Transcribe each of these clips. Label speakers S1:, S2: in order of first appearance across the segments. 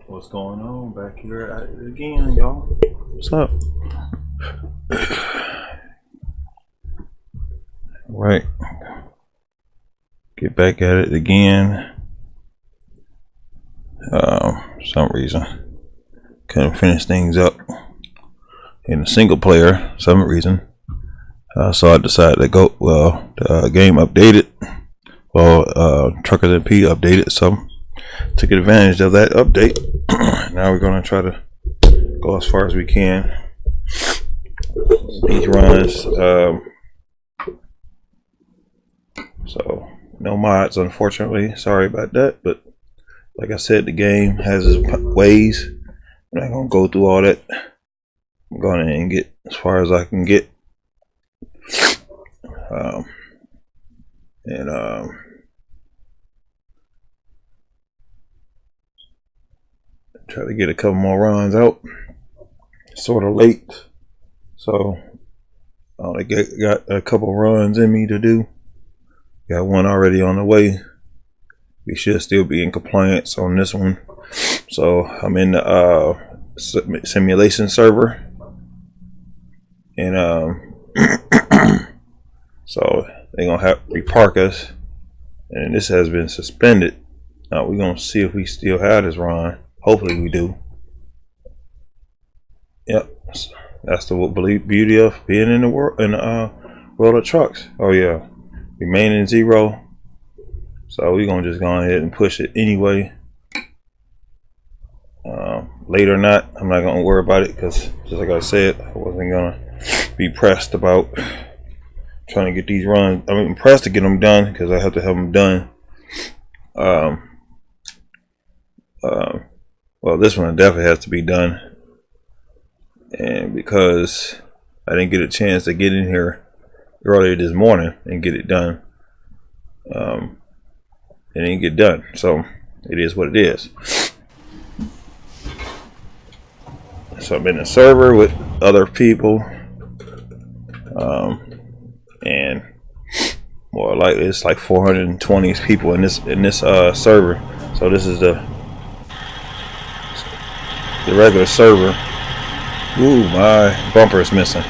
S1: What's going on back here at it again, y'all? What's up? Right. Get back at it again. For some reason couldn't finish things up in a single player. Some reason. So I decided to go. Well, the game updated. Well, Truckers and P updated, so took advantage of that update. Now we're gonna try to go as far as we can. These runs. So no mods, unfortunately. Sorry about that, but like I said, the game has its ways. I'm not gonna go through all that. I'm going and get as far as I can get. Try to get a couple more runs out. Sort of late, so I only got a couple runs in me to do. Got one already on the way. We should still be in compliance on this one. So I'm in the simulation server, and so they're gonna have to repark us, and this has been suspended. Now we're gonna see if we still have this run. Hopefully we do. Yep, that's the beauty of being in the world world of trucks. Oh yeah, remaining 0. So we're gonna just go ahead and push it anyway. Late or not, I'm not gonna worry about it, because just like I said, I wasn't gonna be pressed about trying to get these runs. I'm impressed to get them done because I have to have them done. Well, this one definitely has to be done, and because I didn't get a chance to get in here earlier this morning and get it done, it didn't get done. So it is what it is. So I'm in a server with other people, and more likely it's like 420 people in this server. So this is the regular server. Ooh, my bumper is missing.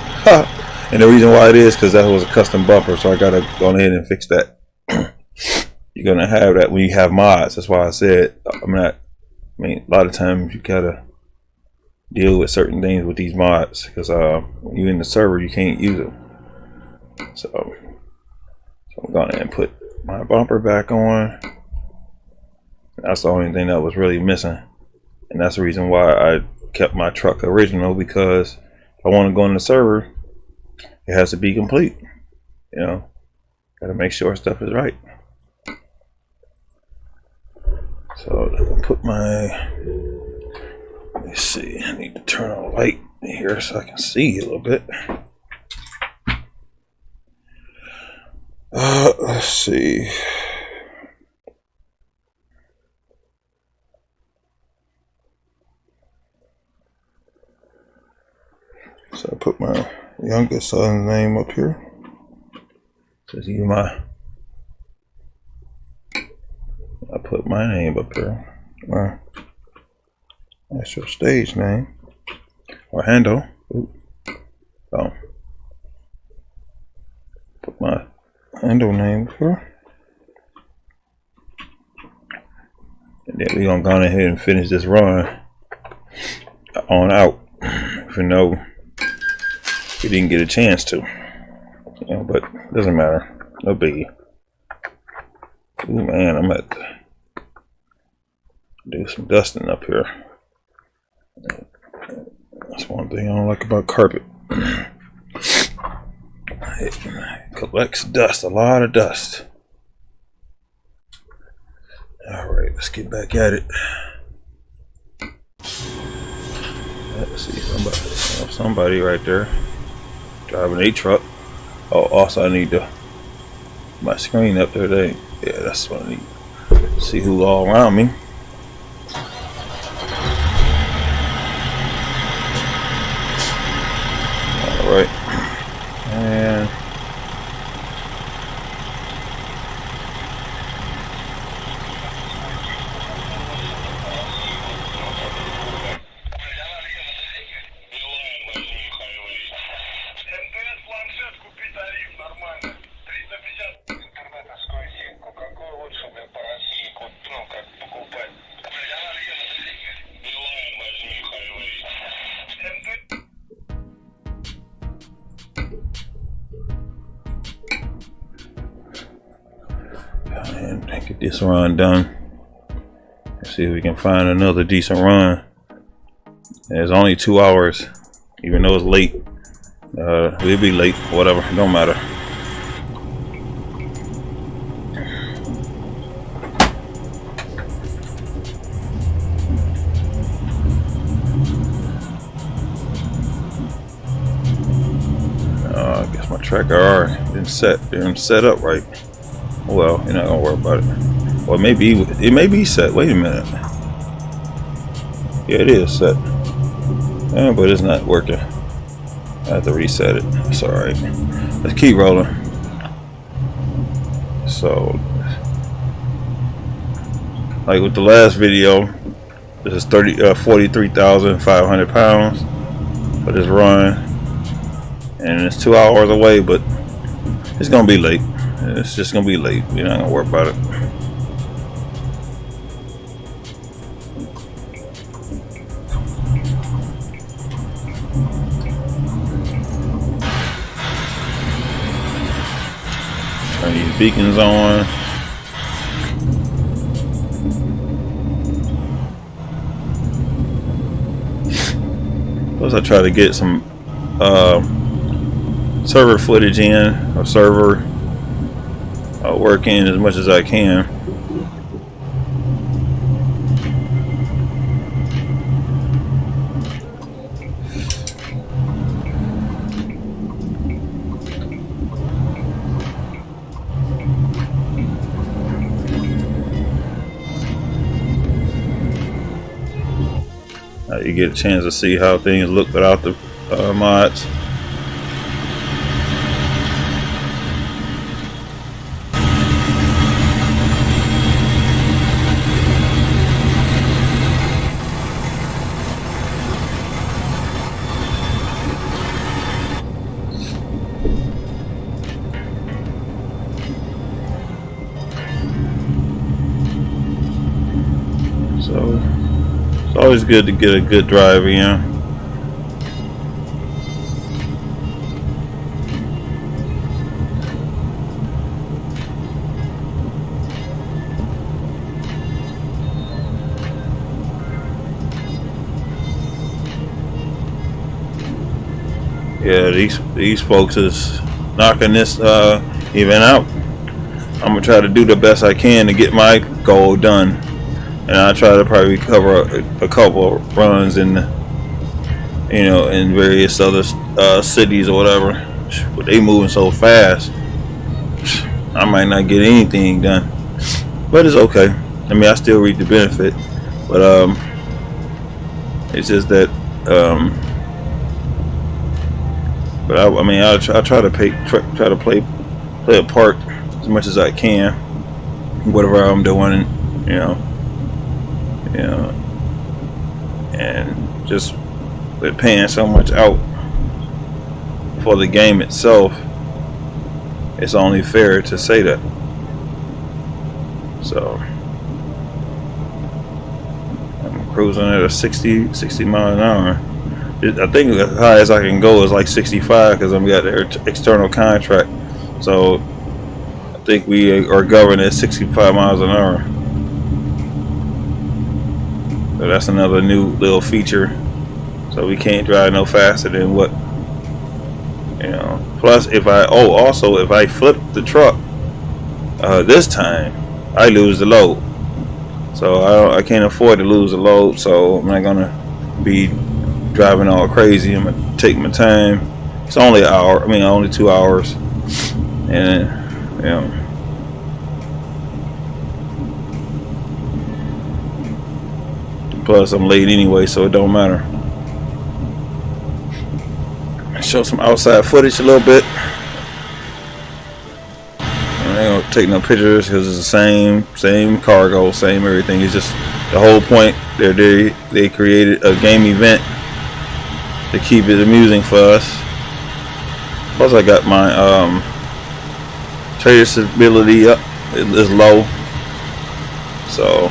S1: And the reason why it is because that was a custom bumper, so I gotta go ahead and fix that. You're gonna have that when you have mods. That's why I said a lot of times you gotta deal with certain things with these mods, because when you're in the server you can't use them. So I'm gonna put my bumper back on. That's the only thing that was really missing, and that's the reason why I kept my truck original, because if I want to go in the server, it has to be complete. You know, gotta make sure stuff is right. So I'm gonna put my, let me see, I need to turn on a light here so I can see a little bit. Let's see. So I put my youngest son's name up here. So I put my name up here. My actual stage name or handle. So put my handle name up here. And then we're gonna go ahead and finish this run on out. Even though we didn't get a chance to, you know, but it doesn't matter. No biggie. Ooh, man, I'm at to do some dusting up here. That's one thing I don't like about carpet. It collects dust, a lot of dust. All right, let's get back at it. Let's see, somebody right there driving a truck. Oh, also I need to my screen up there. Yeah, that's what I need. See who's all around me. All right, and get this run done. Let's see if we can find another decent run. And it's only 2 hours, even though it's late. We'll be late, whatever, it don't matter. I guess my tracker R didn't set up right. Well, you're not gonna worry about it. Or maybe it may be set. Wait a minute. Yeah, it is set. Yeah, but it's not working. I have to reset it. It's alright. Let's keep rolling. So, like with the last video, this is 43,500 pounds for this run, and it's 2 hours away, but it's gonna be late. It's just gonna be late. We're not gonna worry about it. Turn these beacons on. Plus, I try to get some server footage in, or server working as much as I can. You get a chance to see how things look without the mods. So it's always good to get a good drive in. Yeah, these folks is knocking this event out. I'm gonna try to do the best I can to get my goal done, and I try to probably cover a couple of runs in, you know, in various other cities or whatever. But they moving so fast, I might not get anything done, but it's okay. I mean, I still reap the benefit, but it's just that but I mean, I try to play a part as much as I can, whatever I'm doing, you know, and just with paying so much out for the game itself, it's only fair to say that. So I'm cruising at a 60 miles an hour. I think as high as I can go is like 65 because I've got the external contract. So I think we are governed at 65 miles an hour. So that's another new little feature. So we can't drive no faster than what, you know. Plus, if I flip the truck this time, I lose the load. So I can't afford to lose the load. So I'm not gonna be driving all crazy. I'm gonna take my time. It's only an hour. I mean, only 2 hours, and you know. Plus, I'm late anyway, so it don't matter. Show some outside footage a little bit. I ain't gonna take no pictures because it's the same cargo, same everything. It's just the whole point. They created a game event to keep it amusing for us. Plus, I got my traceability up. It is low, so,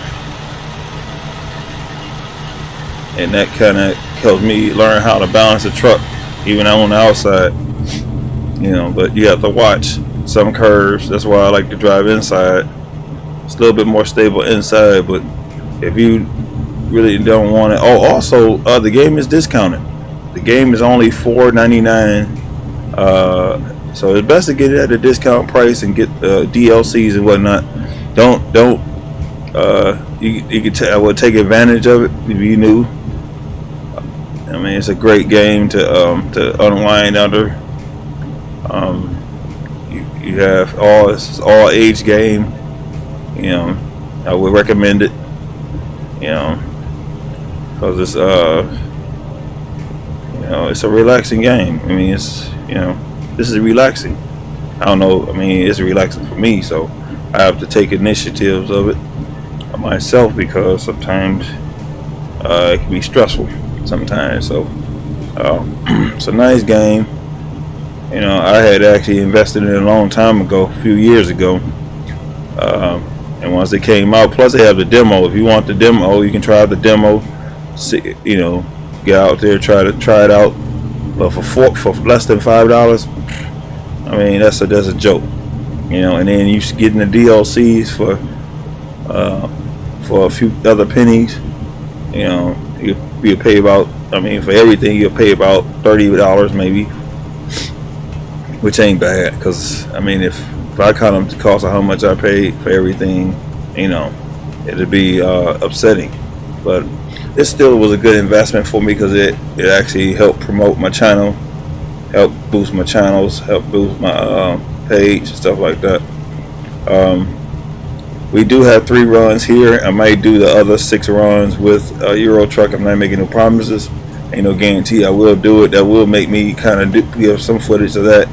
S1: and that kind of helps me learn how to balance the truck, even on the outside. You know, but you have to watch some curves. That's why I like to drive inside, It's a little bit more stable inside, but if you really don't want it, oh, also the game is discounted. The game is only $4.99, so it's best to get it at a discount price and get DLCs and whatnot. Don't you could I would take advantage of it if you knew. I mean, it's a great game to unwind under. You have this is all age game. You know, I would recommend it. You know, because it's it's a relaxing game. I mean, it's this is relaxing. I don't know. I mean, it's relaxing for me, so I have to take initiatives of it myself because sometimes it can be stressful sometimes. So it's a nice game. You know, I had actually invested in it a long time ago, a few years ago, and once it came out, plus they have the demo. If you want the demo, you can try the demo. See, get out there, try it out. But for less than $5, I mean, that's a joke. And then you getting the DLCs for a few other pennies. You pay about, I mean, for everything you'll pay about $30 maybe, which ain't bad. Because I mean, if I count up the cost of how much I paid for everything, it'd be upsetting. But it still was a good investment for me because it actually helped promote my channel, helped boost my channels, helped boost my page, stuff like that. We do have 3 runs here. I might do the other 6 runs with Euro Truck. I'm not making no promises. Ain't no guarantee I will do it. That will make me kind of give some footage of that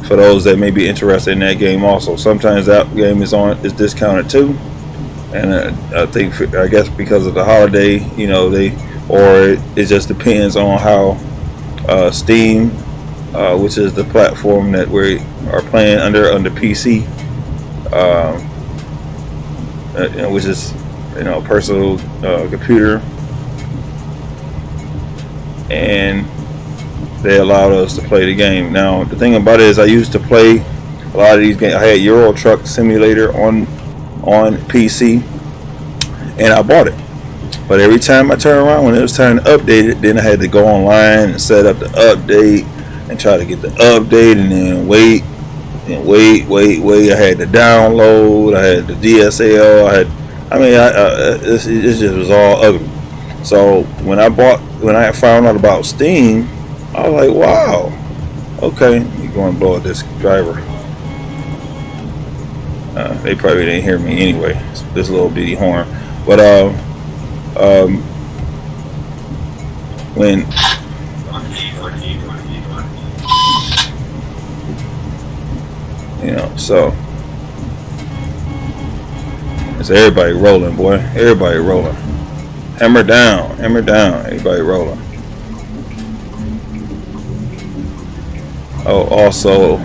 S1: for those that may be interested in that game also. Sometimes that game is discounted too. And I guess because of the holiday, it just depends on how Steam, which is the platform that we are playing under PC, which is personal computer, and they allowed us to play the game. Now the thing about it is I used to play a lot of these games. I had Euro Truck Simulator on PC, and I bought it. But every time I turn around, when it was time to update it, then I had to go online and set up the update and try to get the update, and then wait. I had to download. I had the DSL. It just was all ugly. So when I found out about Steam, I was like, wow, okay, you're going to blow at this driver. They probably didn't hear me anyway. This little bitty horn. But when so it's everybody rolling, boy. Everybody rolling. Hammer down, everybody rolling. Oh, also,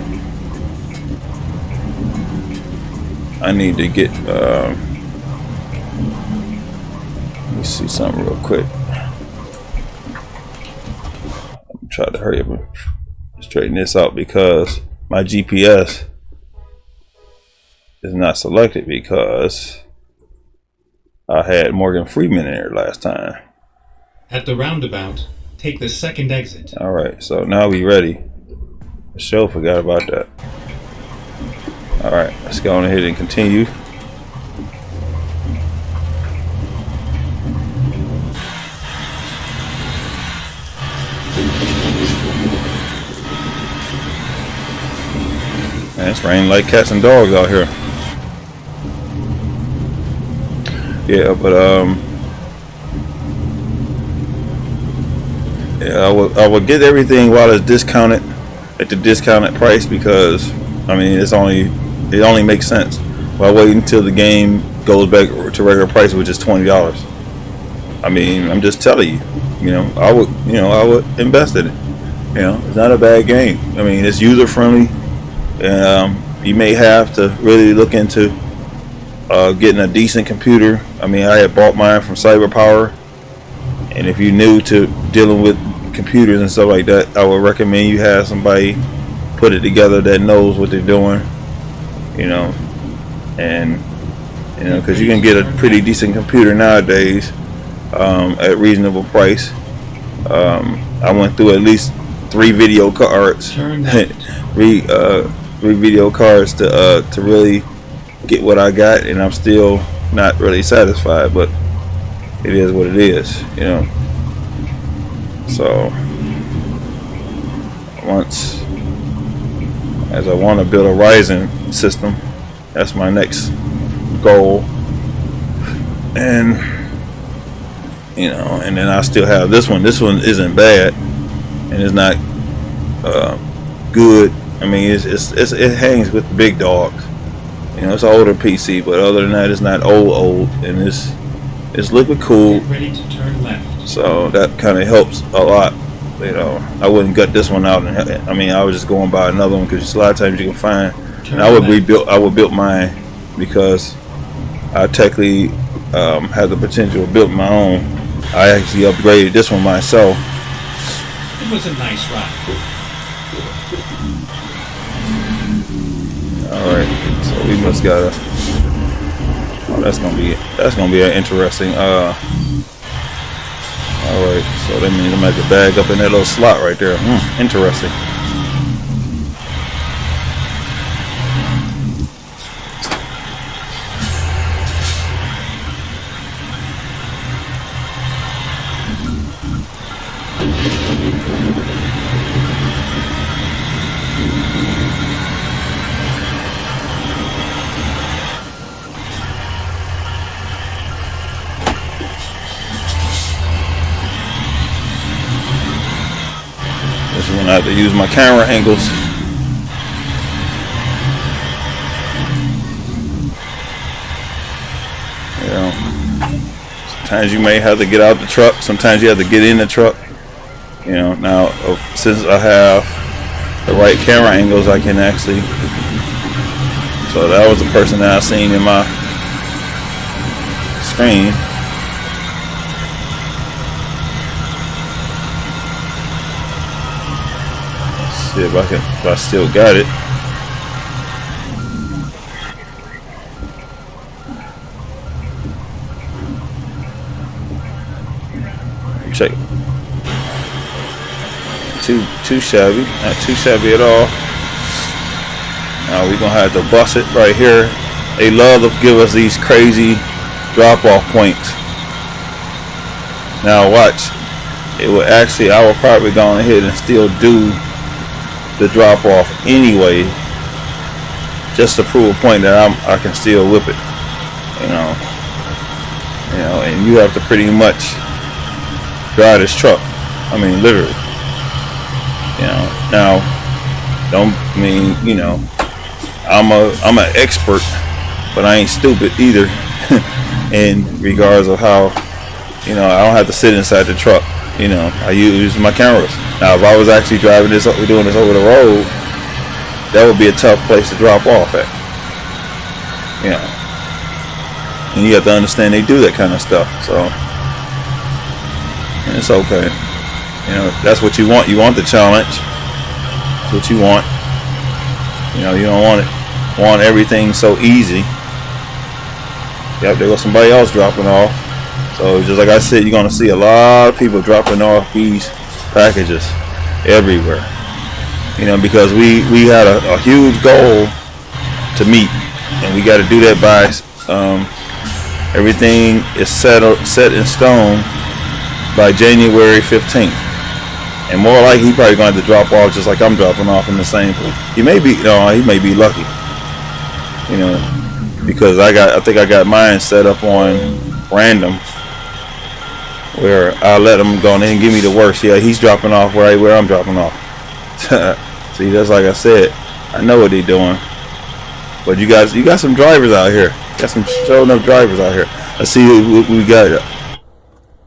S1: I need to get let me see something real quick. I'm trying to hurry up and straighten this out because my GPS is not selected because I had Morgan Freeman in there last time.
S2: At the roundabout, take the second exit.
S1: Alright, so now we ready. The show forgot about that. Alright, let's go on ahead and continue. Man, it's raining like cats and dogs out here. Yeah, but yeah, I will get everything while it's discounted at the discounted price because I mean it only makes sense. Why wait until the game goes back to regular price, which is $20? I mean, I'm just telling you, I would invest in it. It's not a bad game. I mean, it's user friendly. You may have to really look into getting a decent computer. I mean, I had bought mine from CyberPower, and if you're new to dealing with computers and stuff like that, I would recommend you have somebody put it together that knows what they're doing, and You know, because you can get a pretty decent computer nowadays at reasonable price. I went through at least 3 video cards, three video cards to really get what I got, and I'm still not really satisfied. But it is what it is, you know. So once, as I want to build a Ryzen system, that's my next goal, and you know, and then I still have this one. This one isn't bad, and it's not good. I mean, it hangs with the big dogs. You know, it's an older PC, but other than that, it's not old, and it's liquid cooled.
S2: Ready to turn left.
S1: So that kind of helps a lot. You know, I wouldn't gut this one out, and I mean, I was just going by another one because a lot of times you can find. And I would build mine because I technically have the potential to build my own. I actually upgraded this one myself.
S2: It was a nice ride.
S1: All right, so we must gotta. Oh, that's gonna be an interesting. All right, so that means I'm gonna have to bag up in that little slot right there. Interesting. This is when I have to use my camera angles. You know, sometimes you may have to get out the truck. Sometimes you have to get in the truck. You know, now since I have the right camera angles, I can actually. So that was the person that I seen in my screen. See if I still got it. Check. Too shabby, not too shabby at all. Now we're gonna have to bust it right here. They love to give us these crazy drop-off points. Now watch. It will actually. I will probably go ahead and still do the drop off anyway, just to prove a point that I can still whip it, you know, and you have to pretty much drive this truck. I mean, literally, you know. Now, don't mean, you know, I'm an expert, but I ain't stupid either. In regards of how, you know, I don't have to sit inside the truck. You know, I use my cameras. Now, if I was actually driving this, doing this over the road, that would be a tough place to drop off at. You know, and you have to understand they do that kind of stuff. So, and it's okay. You know, that's what you want. You want the challenge. That's what you want. You know, you don't want everything so easy. Yep, there goes somebody else dropping off. So just like I said, you're gonna see a lot of people dropping off these packages everywhere. You know, because we had a huge goal to meet, and we got to do that by everything is set in stone by January 15th. And more likely, he probably going to have to drop off just like I'm dropping off in the same place. He may be lucky. You know, because I think I got mine set up on random, where I let him go in and give me the worst. Yeah, he's dropping off where I'm dropping off. See, that's like I said. I know what they're doing. But you got some drivers out here. Got some showing up drivers out here. Let's see who we got.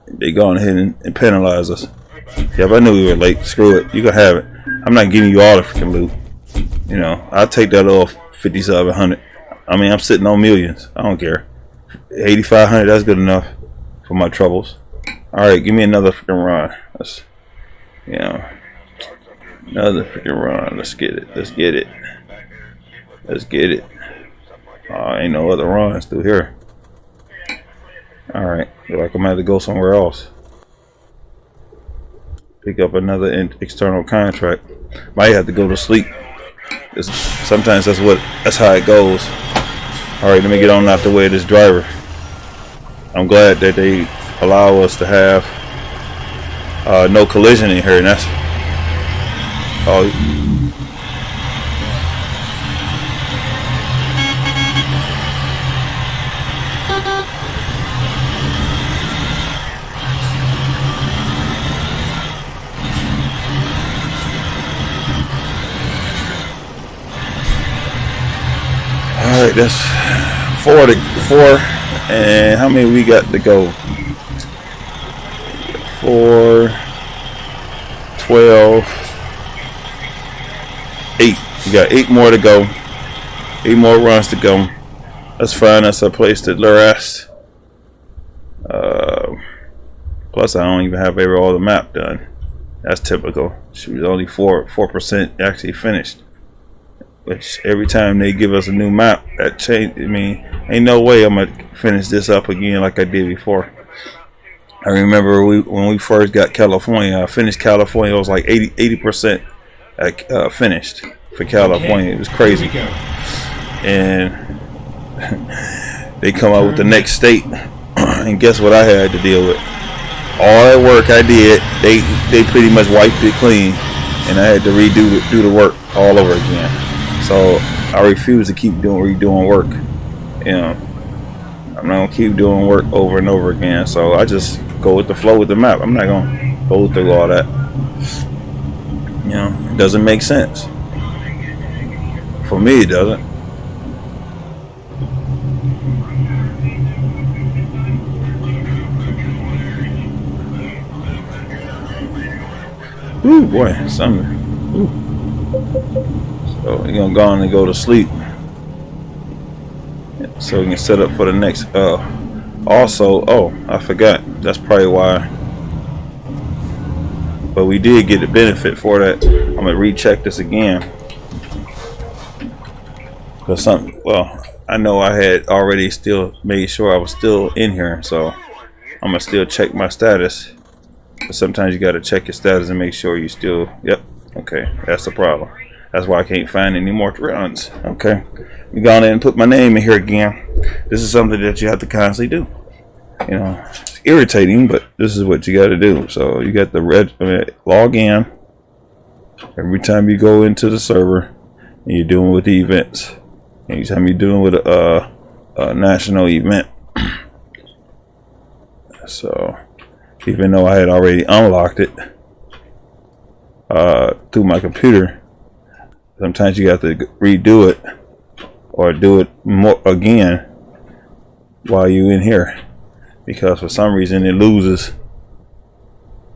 S1: They going ahead and penalize us. Yep, I knew we were late. Screw it. You can have it. I'm not giving you all the freaking loot. You know, I'll take that little 5,700. I mean, I'm sitting on millions. I don't care. 8,500. That's good enough for my troubles. All right, give me another freaking run. Let's, you know, another freaking run. Let's get it. Let's get it. Let's get it. Ain't no other runs through here. All right, like I'm gonna have to go somewhere else. Pick up another external contract. Might have to go to sleep. Sometimes that's how it goes. All right, let me get on out the way of this driver. I'm glad that they allow us to have no collision in here, and that's all right. That's four, and how many we got to go? 4, 12, 8. We got 8 more to go. 8 more runs to go. That's fine. That's a place to rest. Plus, I don't even have all the map done. That's typical. She was only 4% actually finished. Which every time they give us a new map, that change. I mean, ain't no way I'm gonna finish this up again like I did before. I remember when we first got California, I finished California. It was like 80% finished for California. It was crazy. And they come out with the next state, and guess what I had to deal with? All that work I did, they pretty much wiped it clean, and I had to do the work all over again. So I refuse to keep redoing work. You know, I'm not gonna keep doing work over and over again. So I just go with the flow with the map. I'm not gonna go through all that. You know, it doesn't make sense. For me, it doesn't. Ooh, boy, something. Ooh. So we're gonna go on and go to sleep, so we can set up for the next. Also, oh, I forgot. That's probably why. But we did get a benefit for that. I'm gonna recheck this again. Cause well, I know I had already still made sure I was still in here, so I'm gonna still check my status. But sometimes you gotta check your status and make sure you still. Yep. Okay, that's the problem. That's why I can't find any more runs. Okay, we go in and put my name in here again. This is something that you have to constantly do. You know, it's irritating, but this is what you got to do. So you got the log in every time you go into the server, and you're doing with the events. Anytime you're doing with a national event. So even though I had already unlocked it through my computer, sometimes you have to redo it or do it more again while you're in here, because for some reason it loses,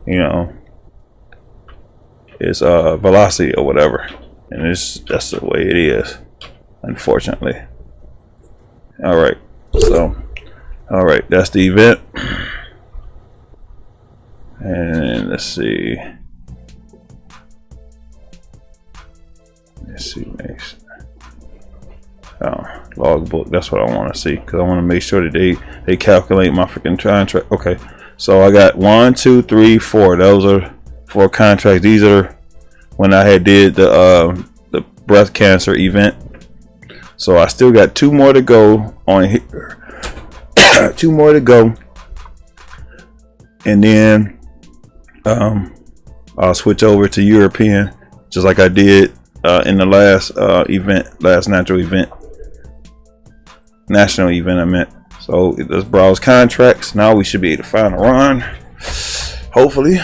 S1: you know, its velocity or whatever, and that's the way it is, unfortunately. All right, so that's the event, and let's see. Next. Oh, logbook. That's what I want to see, because I want to make sure that they calculate my freaking contract. Okay, so I got 1, 2, 3, 4. Those are 4 contracts. These are when I had did the breast cancer event. So I still got 2 more to go on here. 2 more to go, and then I'll switch over to European, just like I did in the last national event I meant. So let's browse contracts. Now we should be able to find a run, hopefully.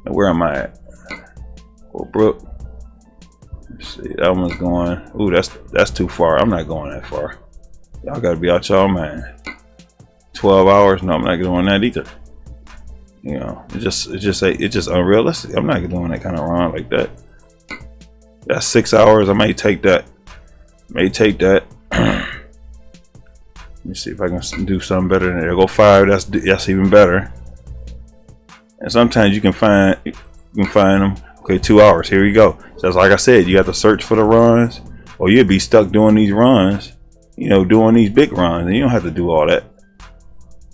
S1: Where am I at? Oh, Brook. Let's see, that one's going. Ooh, that's too far. I'm not going that far. Y'all gotta be out y'all mind. 12 hours? No, I'm not doing that either. You know, it's just unrealistic. I'm not doing that kind of run like that. That's 6 hours. I may take that. Let me see if I can do something better than that. There go 5. That's even better. And sometimes you can find them. Okay, 2 hours. Here we go. Just like I said, you have to search for the runs, or you'll be stuck doing these runs. You know, doing these big runs, and you don't have to do all that.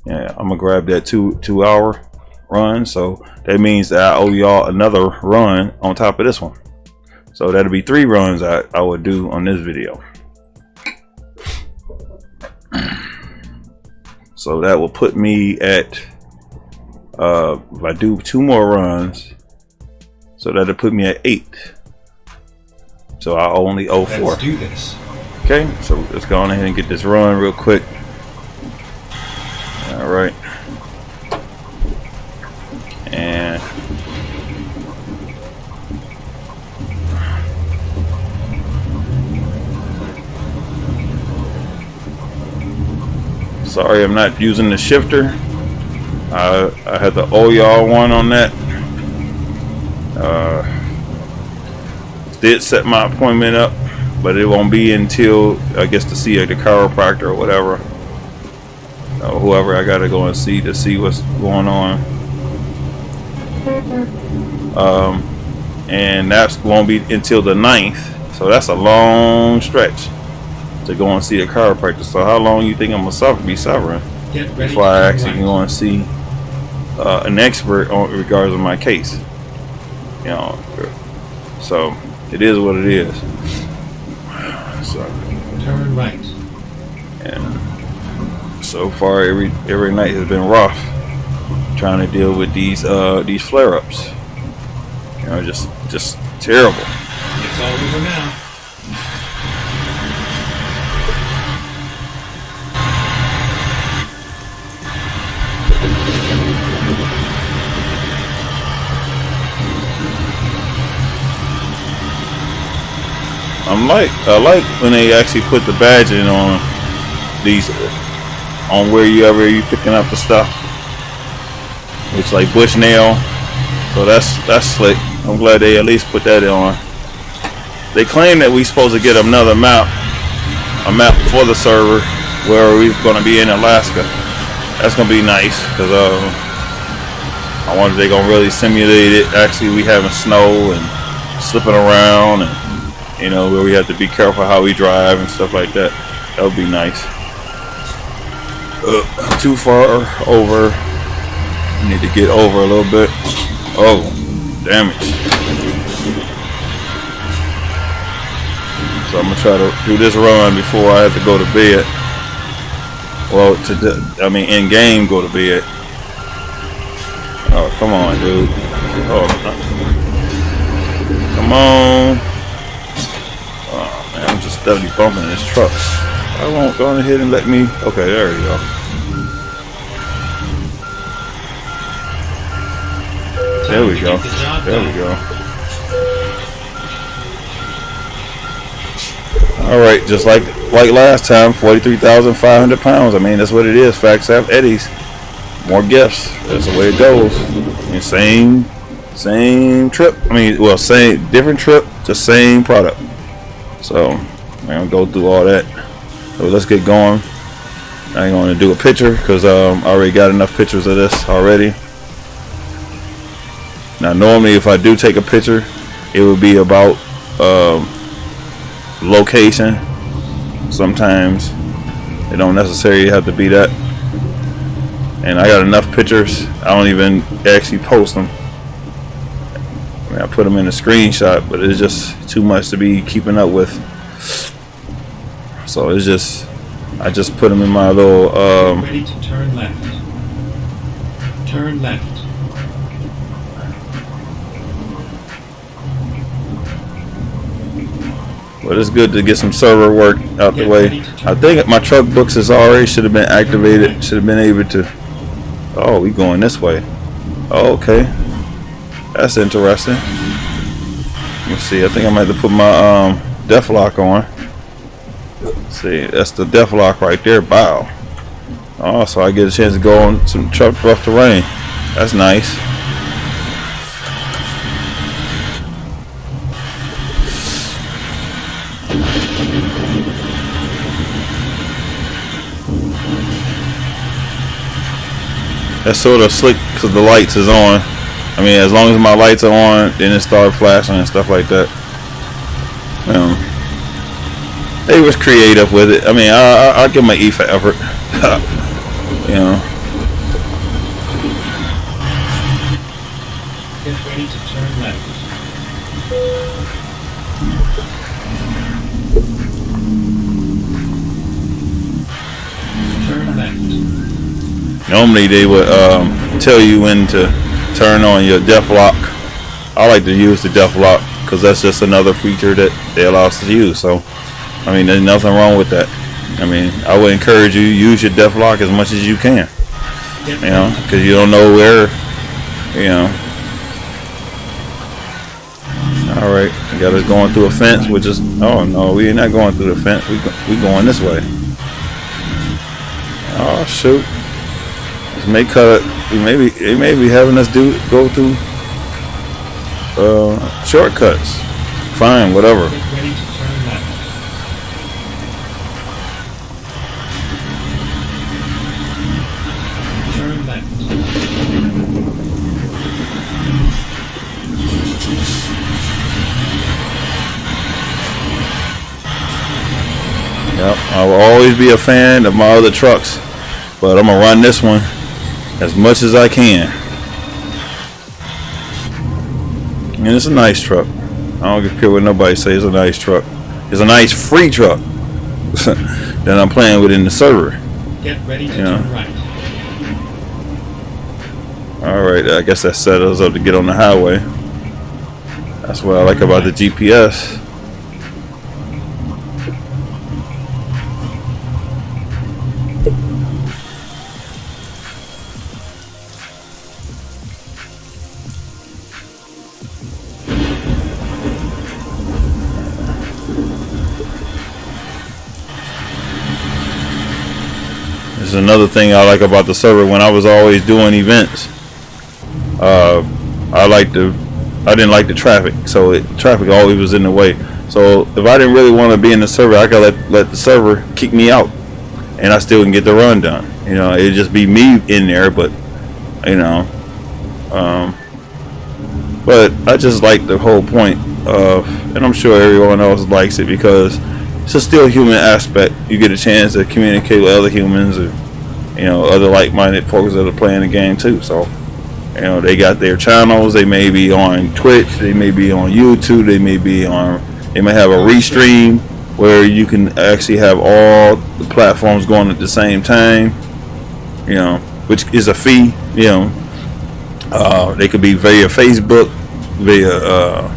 S1: Yeah, I'm gonna grab that two hour run. So that means that I owe y'all another run on top of this one. So that'll be 3 runs I would do on this video. So that will put me at if I do 2 more runs, so that'll put me at 8. So I only owe 4.
S2: Let's do this.
S1: Okay, so let's go on ahead and get this run real quick. All right, and sorry I'm not using the shifter. I had the OYR one on that. Did set my appointment up, but it won't be until I guess to see the chiropractor or whatever, whoever I gotta go and see to see what's going on. And that won't be until the 9th, so that's a long stretch to go and see a chiropractor. So how long you think I'm gonna be suffering before I actually can go and see an expert on regards of my case? You know, so it is what it is. So
S2: turn right.
S1: And so far every night has been rough trying to deal with these flare-ups. You know, just terrible.
S2: It's all over now.
S1: I like when they actually put the badging on these, on wherever you picking up the stuff. It's like Bushnell, so that's slick. I'm glad they at least put that on. They claim that we supposed to get another map, a map for the server where we're gonna be in Alaska. That's gonna be nice because I wonder if they're gonna really simulate it. Actually, we having snow and slipping around, and you know, where we have to be careful how we drive and stuff like that. That would be nice. Too far over. Need to get over a little bit. Oh, damage. So I'm gonna try to do this run before I have to go to bed. Well, in game go to bed. Oh, come on, dude. Oh, come on. I'm just steadily bumping this truck. I won't go ahead and let me. Okay, there we go. There we go. There we go. All right, just like last time, 43,500 pounds. I mean, that's what it is. Facts have Eddies. More gifts. That's the way it goes. And same trip. I mean, well, same different trip, just same product. So I'm gonna go through all that. So let's get going. I ain't gonna do a picture because I already got enough pictures of this already. Now normally if I do take a picture, it would be about location. Sometimes it don't necessarily have to be that. And I got enough pictures, I don't even actually post them. I mean, I put them in a screenshot, but it's just too much to be keeping up with. So it's just, I just put them in my little
S2: ready to turn left. Turn left.
S1: But it's good to get some server work out the way. I think my truck books is already should have been activated. Should have been able to. Oh, we going this way. Oh, okay. That's interesting. Let's see. I think I might have to put my def lock on. Let's see, that's the def lock right there. Bow. Oh, so I get a chance to go on some truck rough terrain. That's nice. That's sort of slick because the lights is on. I mean, as long as my lights are on, then it started flashing and stuff like that. They was creative with it. I mean, I give my E for effort. You know,
S2: ready to turn left. Turn left.
S1: Normally they would tell you when to turn on your def lock. I like to use the def lock because that's just another feature that they allow us to use. So, I mean, there's nothing wrong with that. I mean, I would encourage you to use your def lock as much as you can. You know, because you don't know where, you know. All right, we got us going through a fence, which is, oh no, we're not going through the fence. We going this way. Oh shoot! This may cut it. They may be having us go through shortcuts. Fine, whatever.
S2: Get ready to turn left. Turn left.
S1: Yep, I will always be a fan of my other trucks, but I'm gonna run this one as much as I can. And it's a nice truck. I don't care what nobody says. It's a nice truck. It's a nice free truck that I'm playing with in the server.
S2: Get ready to turn right.
S1: All right, I guess that set us up to get on the highway. That's what I like about the GPS. This is another thing I like about the server. When I was always doing events, I didn't like the traffic, so traffic always was in the way. So if I didn't really want to be in the server, I could let the server kick me out, and I still can get the run done. You know, it'd just be me in there, but you know, but I just like the whole point of, and I'm sure everyone else likes it because it's a still human aspect. You get a chance to communicate with other humans, or you know, other like-minded folks that are playing the game too. So, you know, they got their channels. They may be on Twitch. They may be on YouTube. They may have a restream where you can actually have all the platforms going at the same time. You know, which is a fee. You know, they could be via Facebook, via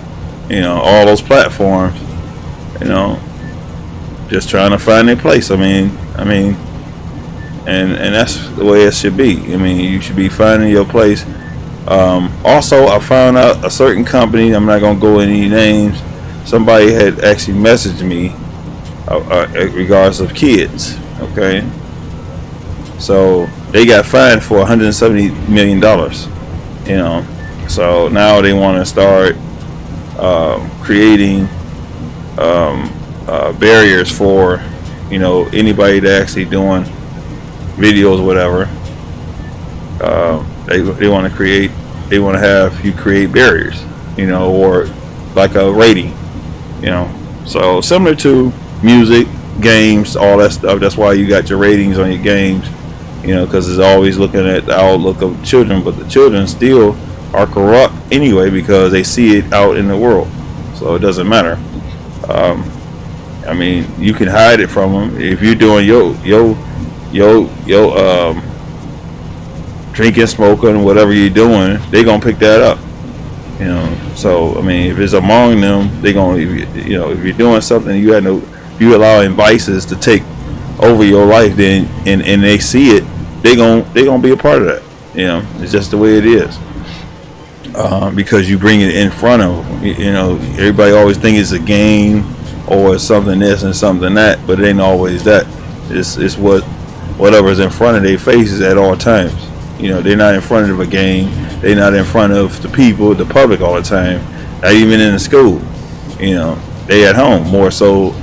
S1: you know, all those platforms. You know, just trying to find their place. I mean, and that's the way it should be. I mean, you should be finding your place. Also, I found out a certain company, I'm not going to go into any names, somebody had actually messaged me in regards of kids, okay? So, they got fined for $170 million, you know? So, now they want to start creating barriers for, you know, anybody that actually doing videos, whatever. They want to have you create barriers, you know, or like a rating, you know. So similar to music, games, all that stuff. That's why you got your ratings on your games, you know, because it's always looking at the outlook of children, but the children still are corrupt anyway because they see it out in the world. So it doesn't matter. I mean, you can hide it from them if you're doing your drinking, smoking, whatever you're doing. They gonna pick that up, you know. So I mean, if it's among them, they gonna, you know, if you're doing something if you allowing vices to take over your life, then and they see it, they gonna be a part of that. You know, it's just the way it is. Because you bring it in front of them. You know, everybody always think it's a game or something this and something that, but it ain't always that. It's whatever's in front of their faces at all times. You know, they're not in front of a game. They're not in front of the people, the public all the time. Not even in the school. You know, they at home more so,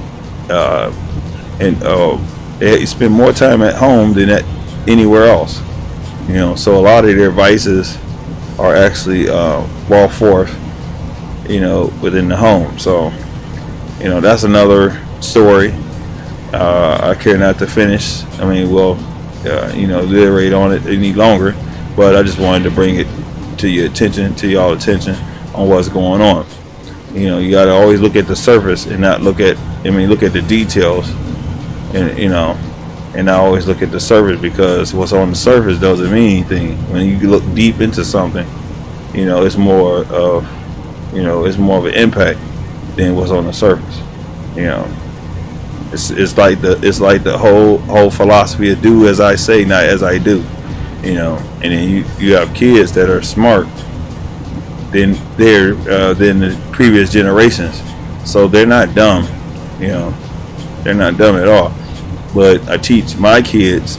S1: they spend more time at home than at anywhere else. You know, so a lot of their vices are actually brought forth, you know, within the home. So, you know, that's another story. I care not to finish. I mean, well, you know, iterate on it any longer, but I just wanted to bring it to your attention, to y'all attention, on what's going on. You know, you got to always look at the surface and not look at, look at the details, and and not always look at the surface, because what's on the surface doesn't mean anything. When you look deep into something, it's more of, it's more of an impact than what's on the surface. It's like the whole philosophy of do as I say, not as I do. And then you have kids that are smart than the previous generations, so they're not dumb. They're not dumb at all. But I teach my kids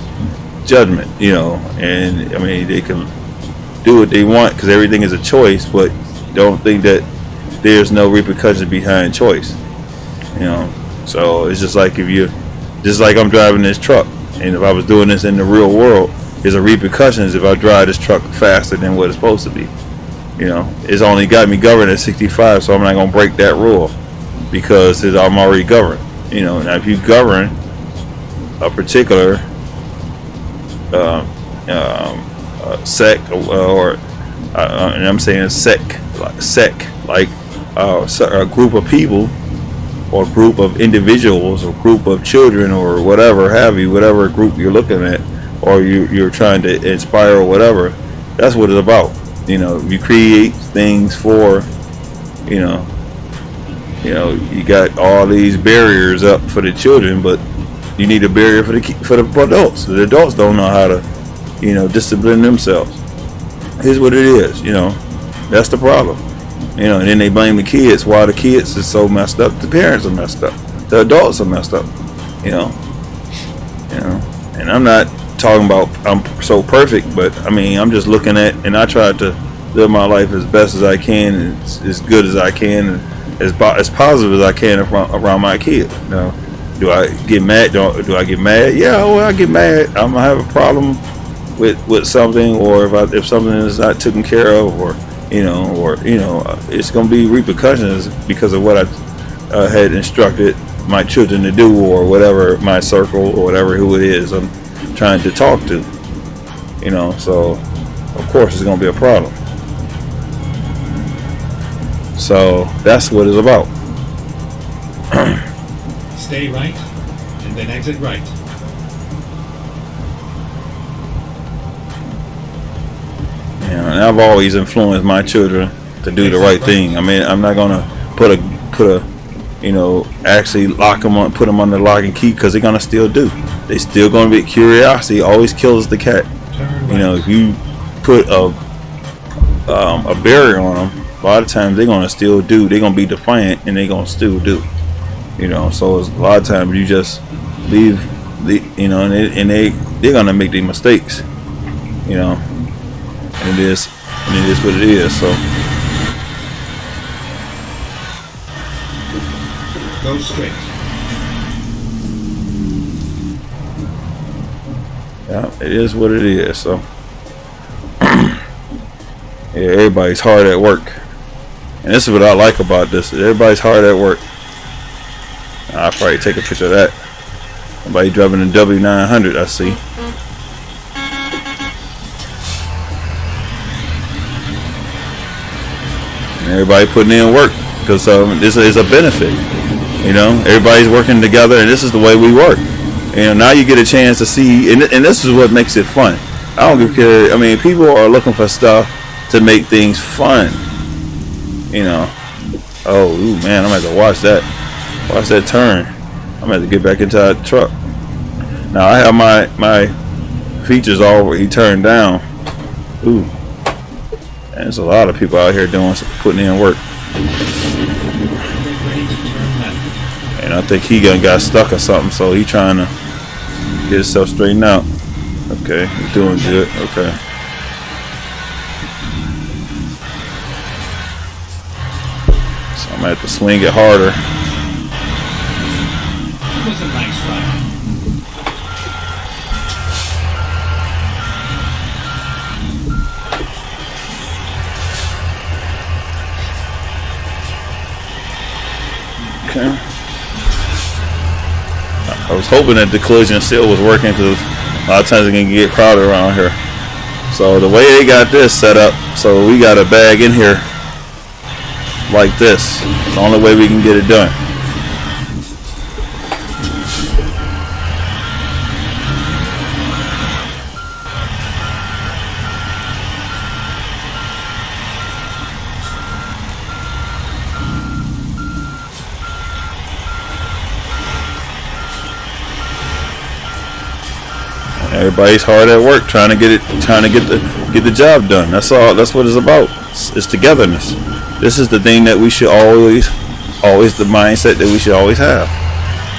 S1: judgment, and they can do what they want because everything is a choice, but don't think that there's no repercussions behind choice. So it's just like I'm driving this truck, and if I was doing this in the real world, there's a repercussions if I drive this truck faster than what it's supposed to be. It's only got me governed at 65, so I'm not gonna break that rule because I'm already governed. Now if you govern a particular sect, and I'm saying sect like a group of people, or group of individuals, or group of children, or whatever group you're looking at, or you're trying to inspire, or whatever. That's what it's about. You create things for, you got all these barriers up for the children, but you need a barrier for the adults. The adults don't know how to, discipline themselves. Here's what it is. That's the problem. And then they blame the kids. Why the kids is so messed up? The parents are messed up. The adults are messed up. And I'm not talking about I'm so perfect, but I'm just looking at, and I try to live my life as best as I can, and as good as I can, and as positive as I can around my kids. Do I get mad? Do I get mad? Yeah, well, I get mad. I'm gonna have a problem with something, or if something is not taken care of, or it's gonna be repercussions because of what I had instructed my children to do, or whatever, my circle, or whatever, who it is I'm trying to talk to. So of course it's gonna be a problem. So that's what it's about.
S2: Stay right, and then exit right.
S1: And I've always influenced my children to do the right thing. I'm not gonna put a actually lock them on, put them under lock and key, because they're gonna still do. They still gonna be. Curiosity always kills the cat. If you put a barrier on them, a lot of times they're gonna still do. They're gonna be defiant, and they're gonna still do. So it's, a lot of times you just leave and they're gonna make their mistakes. And it is what it is. So
S2: go straight.
S1: Yeah, it is what it is. So yeah, everybody's hard at work, and this is what I like about this. Everybody's hard at work. I'll probably take a picture of that. Somebody driving a W900, I see. And everybody putting in work, because this is a benefit. Everybody's working together, and this is the way we work. Now you get a chance to see, and this is what makes it fun. I don't care. People are looking for stuff to make things fun. Oh, man, I'm gonna have to watch that. Watch that turn. I'm gonna have to get back into that truck. Now I have my features already turned down. Ooh, and there's a lot of people out here putting in work. And I think he got stuck or something, so he trying to get himself straightened out. Okay, he's doing good. Okay. So I'm gonna have to swing it harder.
S2: It was a nice ride.
S1: Okay. I was hoping that the collision seal was working, because a lot of times it can get crowded around here. So the way they got this set up, so we got a bag in here like this. It's the only way we can get it done. Everybody's hard at work trying to get the job done. That's all. That's what it's about. It's togetherness. This is the thing that we should always the mindset that we should always have.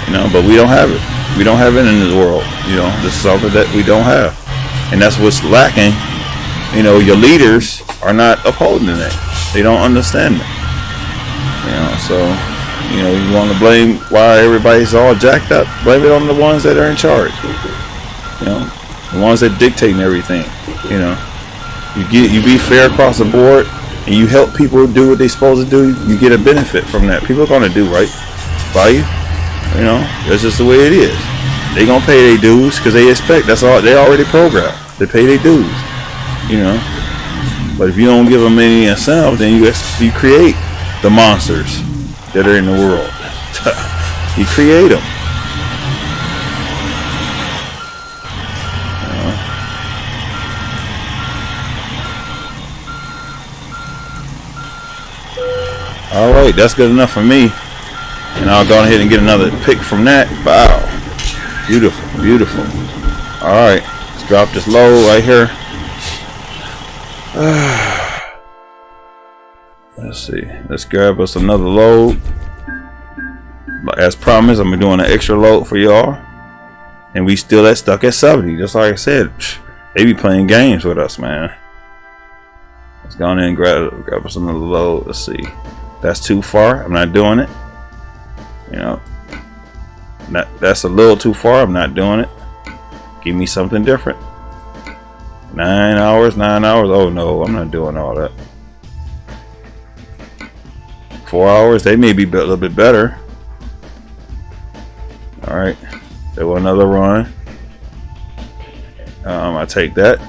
S1: You know, but we don't have it. We don't have it in this world. You know, this is something that we don't have, and that's what's lacking. You know, your leaders are not upholding that. They don't understand it. You know, so you know, you want to blame why everybody's all jacked up. Blame it on the ones that are in charge. You know, the ones that dictate everything. You know, you be fair across the board, and you help people do what they're supposed to do. You get a benefit from that. People are gonna do right by you. You know, that's just the way it is. They gonna pay their dues because they expect. That's all. They already programmed. They pay their dues. You know, but if you don't give them any incentive, then you create the monsters that are in the world. You create them. Alright, that's good enough for me. And I'll go ahead and get another pick from that. Wow. Beautiful, beautiful. Alright, let's drop this load right here. Let's see. Let's grab us another load. As promised, I'm doing an extra load for y'all. And we still stuck at 70. Just like I said, they be playing games with us, man. Let's go in and grab us another load. Let's see. That's too far. I'm not doing it. You know, that's a little too far. I'm not doing it. Give me something different. 9 hours. Oh no, I'm not doing all that. 4 hours. They may be a little bit better. All right. There was another run. I take that.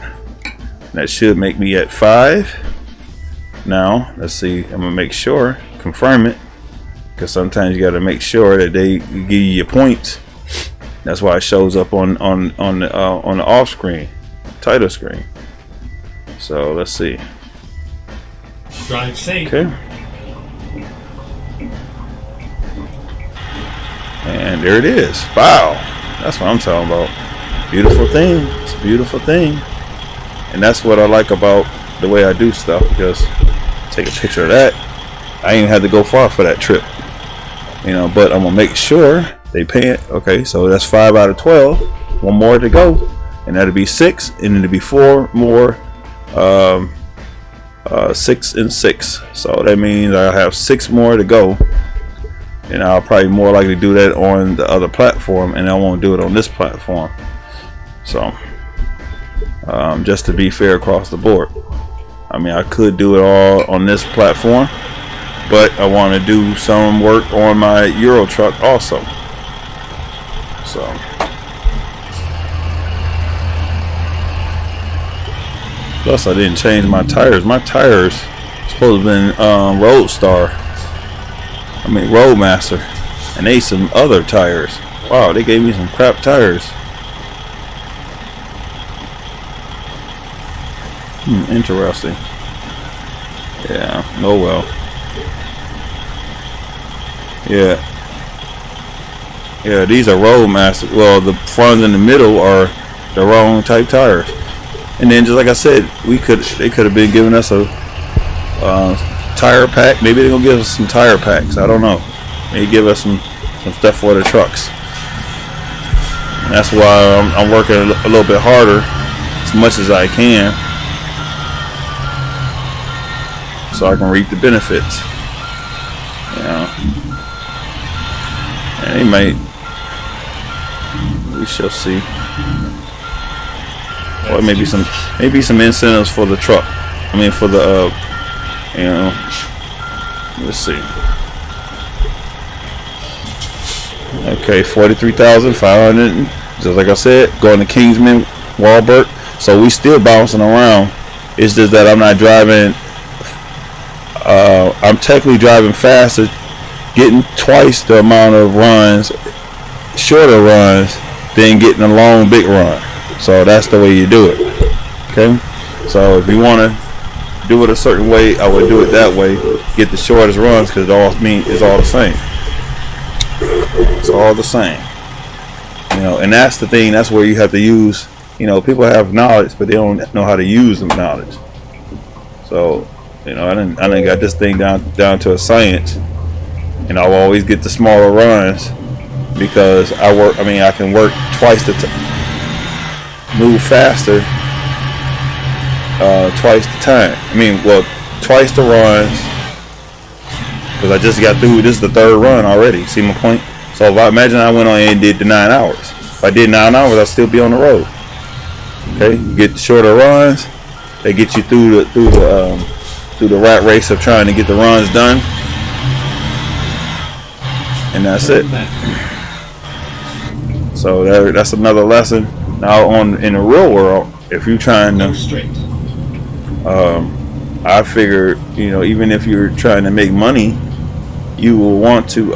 S1: That should make me at 5. Now let's see. I'm gonna make sure, confirm it, because sometimes you got to make sure that they give you your points. That's why it shows up on the off screen, title screen. So let's see.
S2: Drive safe.
S1: Okay. And there it is. Wow, that's what I'm talking about. Beautiful thing. It's a beautiful thing, and that's what I like about the way I do stuff, because take a picture of that. I ain't had to go far for that trip, you know, but I'm gonna make sure they pay it. Okay, so that's 5 out of 12. One more to go, and that'll be 6, and it'll be 4 more. 6 and 6. So that means I have 6 more to go, and I'll probably more likely do that on the other platform, and I won't do it on this platform. So just to be fair across the board. I mean, I could do it all on this platform, but I want to do some work on my Euro truck also. So plus I didn't change my tires. My tires supposed to have been Roadmaster, and they some other tires. Wow, they gave me some crap tires. Interesting. Yeah, oh well. Yeah, these are Roadmaster. Well, the front and the middle are the wrong type tires. And then, just like I said, they could have been giving us a tire pack. Maybe they're gonna give us some tire packs. I don't know. Maybe give us some stuff for the trucks. And that's why I'm working a little bit harder, as much as I can, so I can reap the benefits. You know, and they might. We shall see. Or maybe some incentives for the truck. I mean, for the you know. Let's see. Okay, 43,500. Just like I said, going to Kingsman, Walbert. So we still bouncing around. It's just that I'm not driving I'm technically driving faster, getting twice the amount of runs, shorter runs, than getting a long big run. So that's the way you do it. Okay. So if you want to do it a certain way, I would do it that way. Get the shortest runs because it's all the same. It's all the same. And that's the thing. That's where you have to use. People have knowledge, but they don't know how to use the knowledge. So, I didn't got this thing down to a science, and I'll always get the smaller runs because I can work twice the move faster, twice the time. Twice the runs because I just got through. This is the third run already. See my point? So if I imagine I went on and did the 9 hours. If I did 9 hours, I'd still be on the road. Okay, you get the shorter runs. They get you through the rat race of trying to get the runs done, and that's it. So that's another lesson. Now in the real world, if you're trying to, I figure even if you're trying to make money, you will want to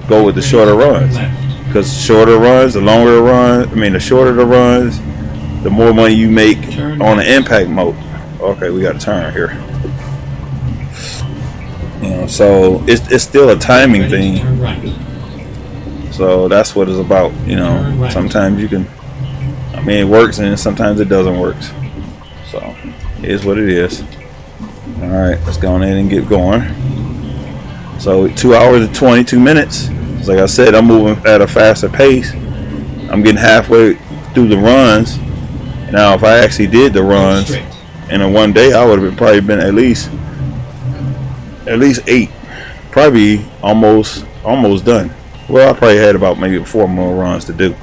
S1: go with the shorter runs because shorter runs, the longer the run, the shorter the runs, the more money you make on the impact mode. Okay, we got to turn here. So it's still a timing thing. So that's what it's about. Sometimes you can. It works, and sometimes it doesn't work. So it is what it is. All right, let's go ahead and get going. So 2 hours and 22 minutes. Like I said, I'm moving at a faster pace. I'm getting halfway through the runs. Now, if I actually did the runs in a one day, I would have probably been at least 8, probably almost done. Well, I probably had about maybe 4 more runs to do.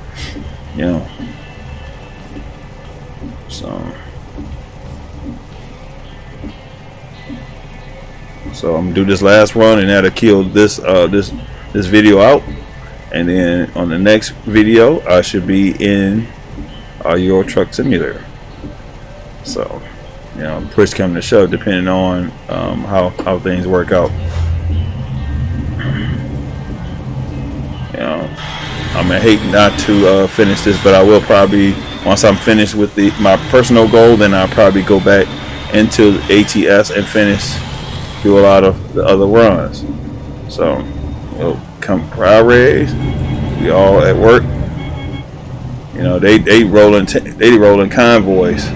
S1: So I'm gonna do this last run, and that'll kill this video out. And then on the next video, I should be in Euro Truck Simulator. So, push come to shove, depending on how things work out. I'm gonna hate not to finish this, but I will probably, once I'm finished with my personal goal, then I'll probably go back into ATS and do a lot of the other runs. So, come Fridays, we all at work. They rolling convoys. I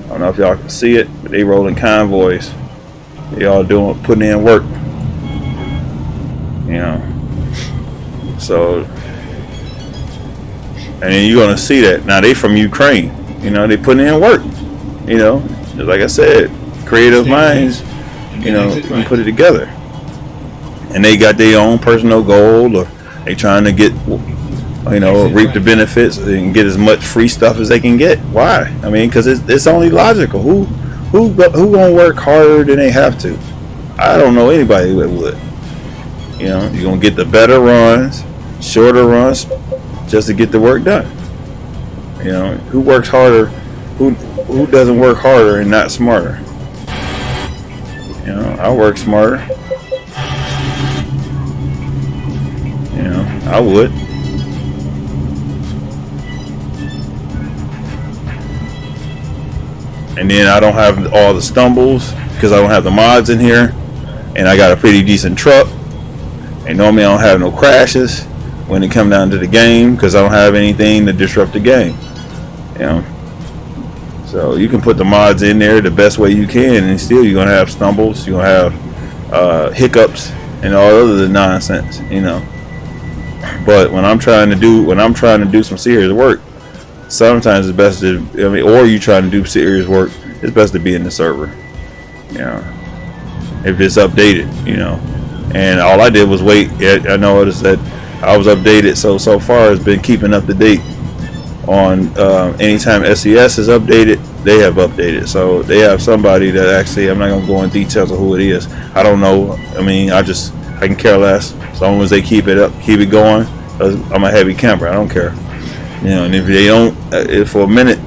S1: don't know if y'all can see it, but they rolling convoys. They all putting in work. So, and then you're gonna see that now they from Ukraine. They putting in work. Just like I said, creative minds. And put it together. And they got their own personal goal, or they trying to get, reap the benefits and get as much free stuff as they can get. Why? Because it's only logical. Who gonna work harder than they have to? I don't know anybody that would. You're gonna get the better runs, shorter runs, just to get the work done. Who works harder? Who doesn't work harder and not smarter? I work smarter. I would. And then I don't have all the stumbles because I don't have the mods in here, and I got a pretty decent truck. And normally I don't have no crashes when it comes down to the game because I don't have anything to disrupt the game. So you can put the mods in there the best way you can, and still you're gonna have stumbles, you're gonna have hiccups, and all other nonsense, But when I'm trying to do some serious work, sometimes it's best to, or you trying to do serious work, it's best to be in the server, if it's updated, And all I did was wait. I noticed that I was updated, so far it's been keeping up to date. On anytime SES is updated, they have updated. So they have somebody that actually, I'm not gonna go in details of who it is. I don't know. I can care less as long as they keep it going. I'm a heavy camper. I don't care. And if they don't, for a minute,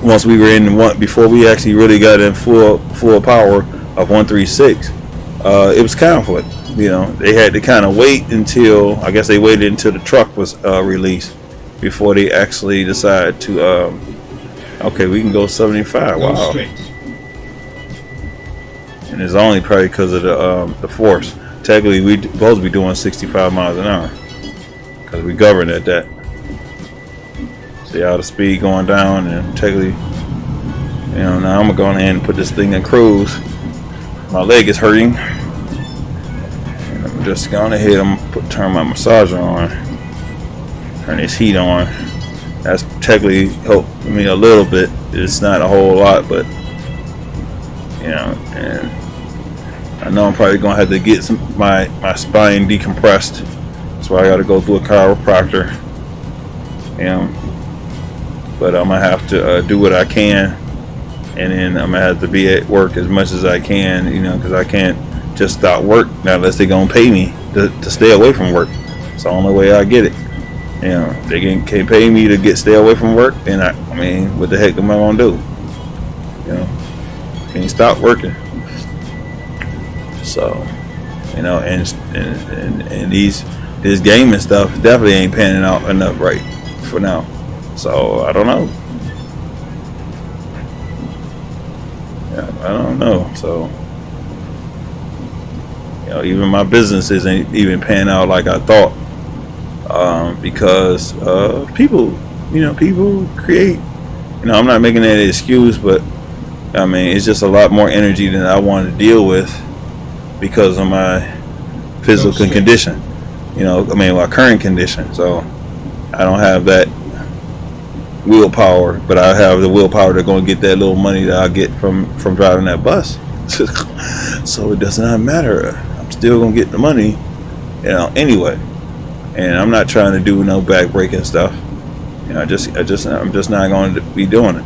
S1: once we were in before we actually really got in full power of 136, it was conflict. You know, they had to kind of wait until, I guess they waited until the truck was released before they actually decided to, okay, we can go 75.
S2: Go
S1: Wow.
S2: straight.
S1: And it's only probably because of the force. Technically, we supposed to be doing 65 miles an hour because we govern at that. See how the speed going down, and technically, you know, now I'm gonna go ahead and put this thing in cruise. My leg is hurting. And I'm just going ahead. I'm gonna turn my massager on, turn this heat on. That's technically helped me a little bit. It's not a whole lot, but you know, and I know I'm probably gonna have to get my spine decompressed. That's why I got to go through a chiropractor. You know, but I'm gonna have to do what I can, and then I'm gonna have to be at work as much as I can. You know, because I can't just stop work now unless they're gonna pay me to stay away from work. It's the only way I get it. You know, they can't pay me to stay away from work, then I mean, what the heck am I gonna do? You know, can't stop working. So, you know, and this gaming stuff definitely ain't panning out enough right for now. So I don't know. Yeah, I don't know. So, you know, even my business isn't even panning out like I thought, because people, you know, people create. You know, I'm not making that an excuse, but I mean, it's just a lot more energy than I want to deal with because of my physical condition. You know, I mean, my current condition. So I don't have that willpower, but I have the willpower to go and get that little money that I get from driving that bus. So it does not matter. I'm still gonna get the money, you know, anyway. And I'm not trying to do no back breaking stuff. You know, I'm just not going to be doing it.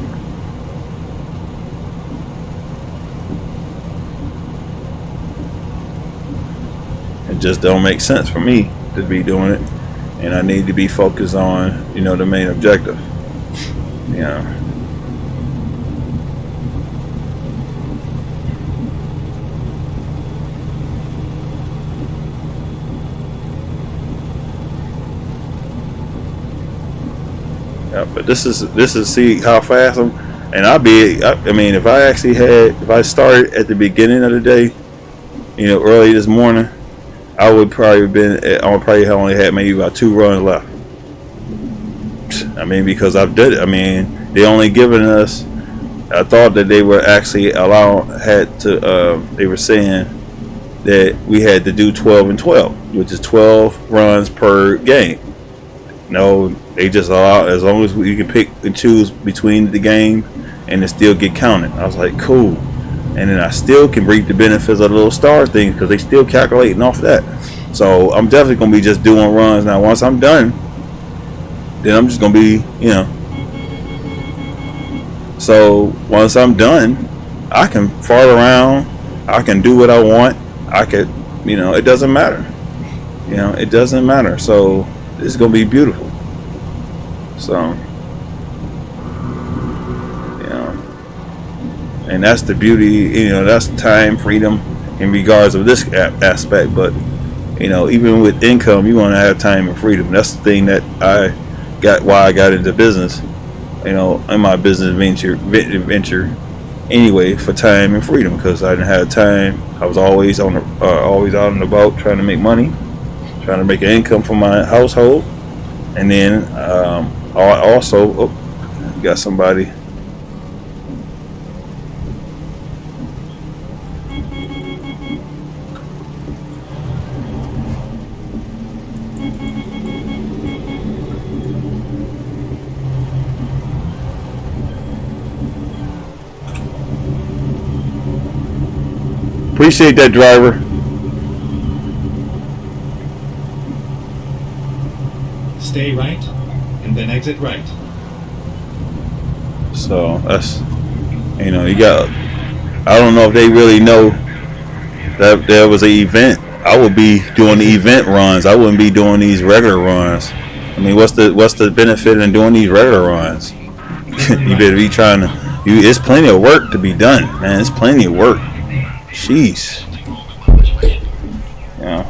S1: It just don't make sense for me to be doing it, and I need to be focused on, you know, the main objective. You know. Yeah, but this is see how fast I'm, and I mean, if I started at the beginning of the day, you know, early this morning, I would probably only had maybe about 2 runs left. I mean, because I've did it. I mean, they only given us, I thought that they were actually they were saying that we had to do 12 and 12, which is 12 runs per game. No, they just allow, as long as you can pick and choose between the game and it still get counted. I was like, cool. And then I still can reap the benefits of the little star thing because they still calculating off that. So I'm definitely going to be just doing runs. Now, once I'm done, then I'm just going to be, you know. So once I'm done, I can fart around. I can do what I want. I could, you know, it doesn't matter. You know, it doesn't matter. So it's going to be beautiful. So, you know, and that's the beauty, you know, that's time freedom in regards of this aspect. But, you know, even with income, you want to have time and freedom. That's the thing that why I got into business, you know, in my business venture anyway, for time and freedom, because I didn't have time. I was always always out and about trying to make money, trying to make an income for my household. And then I also got somebody. Appreciate that, driver.
S2: Stay right, and then exit right.
S1: So that's, you know, you got, I don't know if they really know that there was an event. I would be doing the event runs. I wouldn't be doing these regular runs. I mean, what's the benefit in doing these regular runs? You better be trying to, it's plenty of work to be done, man. It's plenty of work. Jeez. Yeah.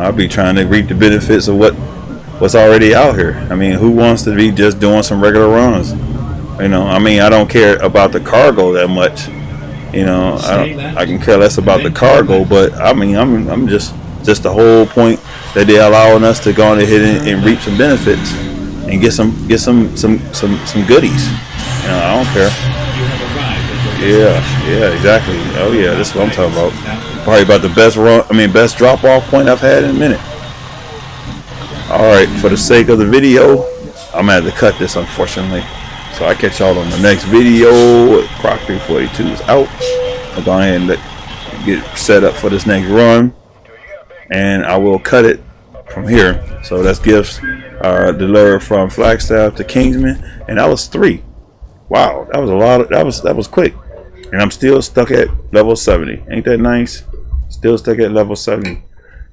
S1: I'll be trying to reap the benefits of what's already out here. I mean, who wants to be just doing some regular runs? You know, I mean, I don't care about the cargo that much. You know, I can care less about the cargo, but I mean, I'm just the whole point that they're allowing us to go on ahead and reap some benefits and get some goodies. You know, I don't care. Yeah, exactly. Oh yeah, that's what I'm talking about. Probably about the best drop off point I've had in a minute. Alright, for the sake of the video, I'm gonna have to cut this, unfortunately. So I catch y'all on the next video. CROC 342 is out. I'll go ahead and get set up for this next run, and I will cut it from here. So that's gifts delivered from Flagstaff to Kingsman, and that was 3. Wow, that was a lot. That was quick, and I'm still stuck at level 70. Ain't that nice? Still stuck at level 70.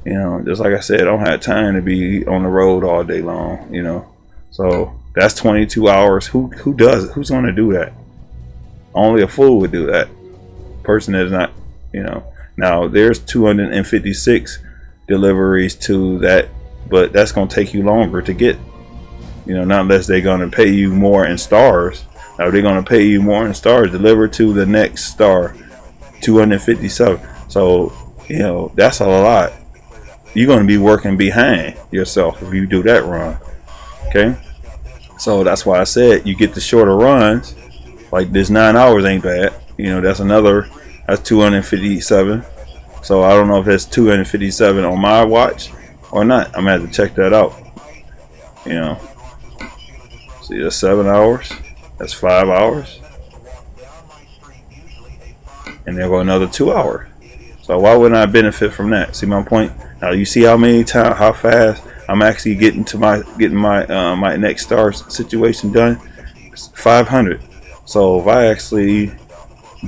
S1: You know, just like I said, I don't have time to be on the road all day long. You know, so that's 22 hours. Who does it? Who's going to do that? Only a fool would do that. Person that is not, you know. Now there's 256 deliveries to that, but that's going to take you longer to get. You know, not unless they're going to pay you more in stars. Now they're going to pay you more in stars. Deliver to the next star, 257. So you know that's a lot. You're going to be working behind yourself if you do that run. Okay. So that's why I said you get the shorter runs. Like this 9 hours ain't bad. You know, that's 257. So I don't know if that's 257 on my watch or not. I'm gonna have to check that out. You know. See, that's 7 hours. That's 5 hours. And there go another 2 hours. So why wouldn't I benefit from that? See my point? Now you see how fast I'm actually getting my my next star situation done. It's 500. So if I actually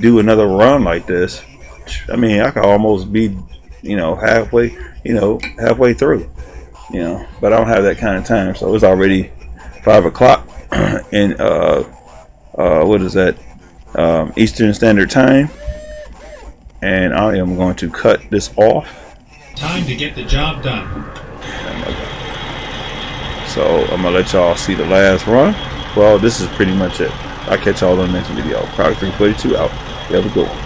S1: do another run like this, I mean I could almost be, you know, halfway through. You know, but I don't have that kind of time. So it's already 5 o'clock in what is that? Eastern Standard Time. And I am going to cut this off.
S2: Time to get the job done.
S1: So I'm gonna let y'all see the last run. Well, this is pretty much it. I'll catch y'all on the next video. CROC 342 out. You have a good one.